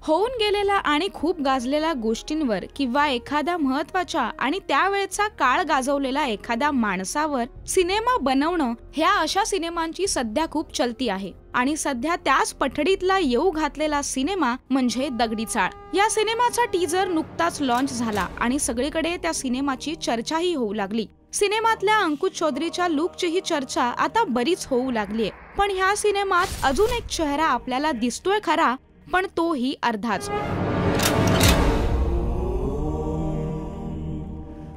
होऊन गेलेला आणि खूप गाजलेल्या गोष्टींवर किंवा एखाद्या महत्त्वाच्या आणि त्यावेळेचा काळ गाजवलेला एखाद्या माणसावर सिनेमा बनवणं ह्या अशा सिनेमांची सध्या खूप चलती आहे। आणि सध्या त्याच पठडीतला येऊ घातलेला सिनेमा म्हणजे दगडी चाळ। या सिनेमाचा टीजर नुकताच लॉन्च झाला आणि सगळीकडे त्या सिनेमाची चर्चाही होऊ लागली। सिनेमातल्या अंकुश चौधरीच्या लुकची ही चर्चा आता बरीच होऊ लागलीये। पण ह्या सिनेमात अजून एक चेहरा आपल्याला दिसतोय खरा, पण तोही अर्धाच।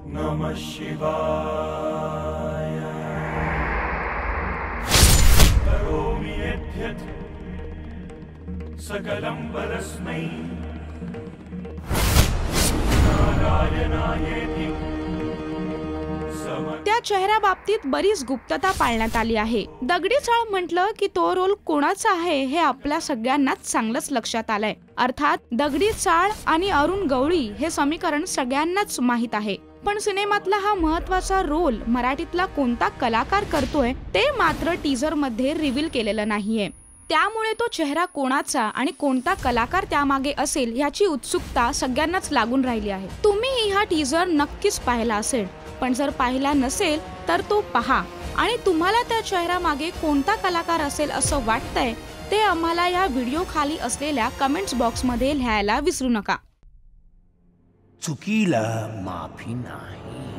नमः शिवाय करोमि यद्यत् सकलं परस्मै नारायणायेति। त्या चेहऱ्या बाबतीत बरीच गुप्तता पाळण्यात आली आहे। दगडी चाळ म्हटलं की तो रोल कोणाचा आहे हे आपल्या सगळ्यांनाच चांगलंच लक्षात आलंय। अर्थात दगडी चाळ आणि अरुण गवळी हे समीकरण सगळ्यांनाच माहित आहे, पण सिनेमातला हा महत्त्वाचा रोल मराठीतला कोणता कलाकार करतोय ते मात्र टीजर मध्ये रिव्हील केलेलं नाहीये। त्यामुळे तो चेहरा कोणाचा आणि कोणता कलाकार त्यामागे असेल याची उत्सुकता सगळ्यांनाच लागून राहिली आहे। तुम्ही हा टीजर नक्कीच पाहिला असेल, पण जर पाहिला नसेल तर तो पहा आणि तुम्हाला त्या चेहरा मागे कोणता कलाकार असेल असं वाटतंय ते आम्हाला या व्हिडिओ खाली असलेल्या कमेंट्स बॉक्स मध्ये लिहायला विसरू नका। चुकीला माफी नाही।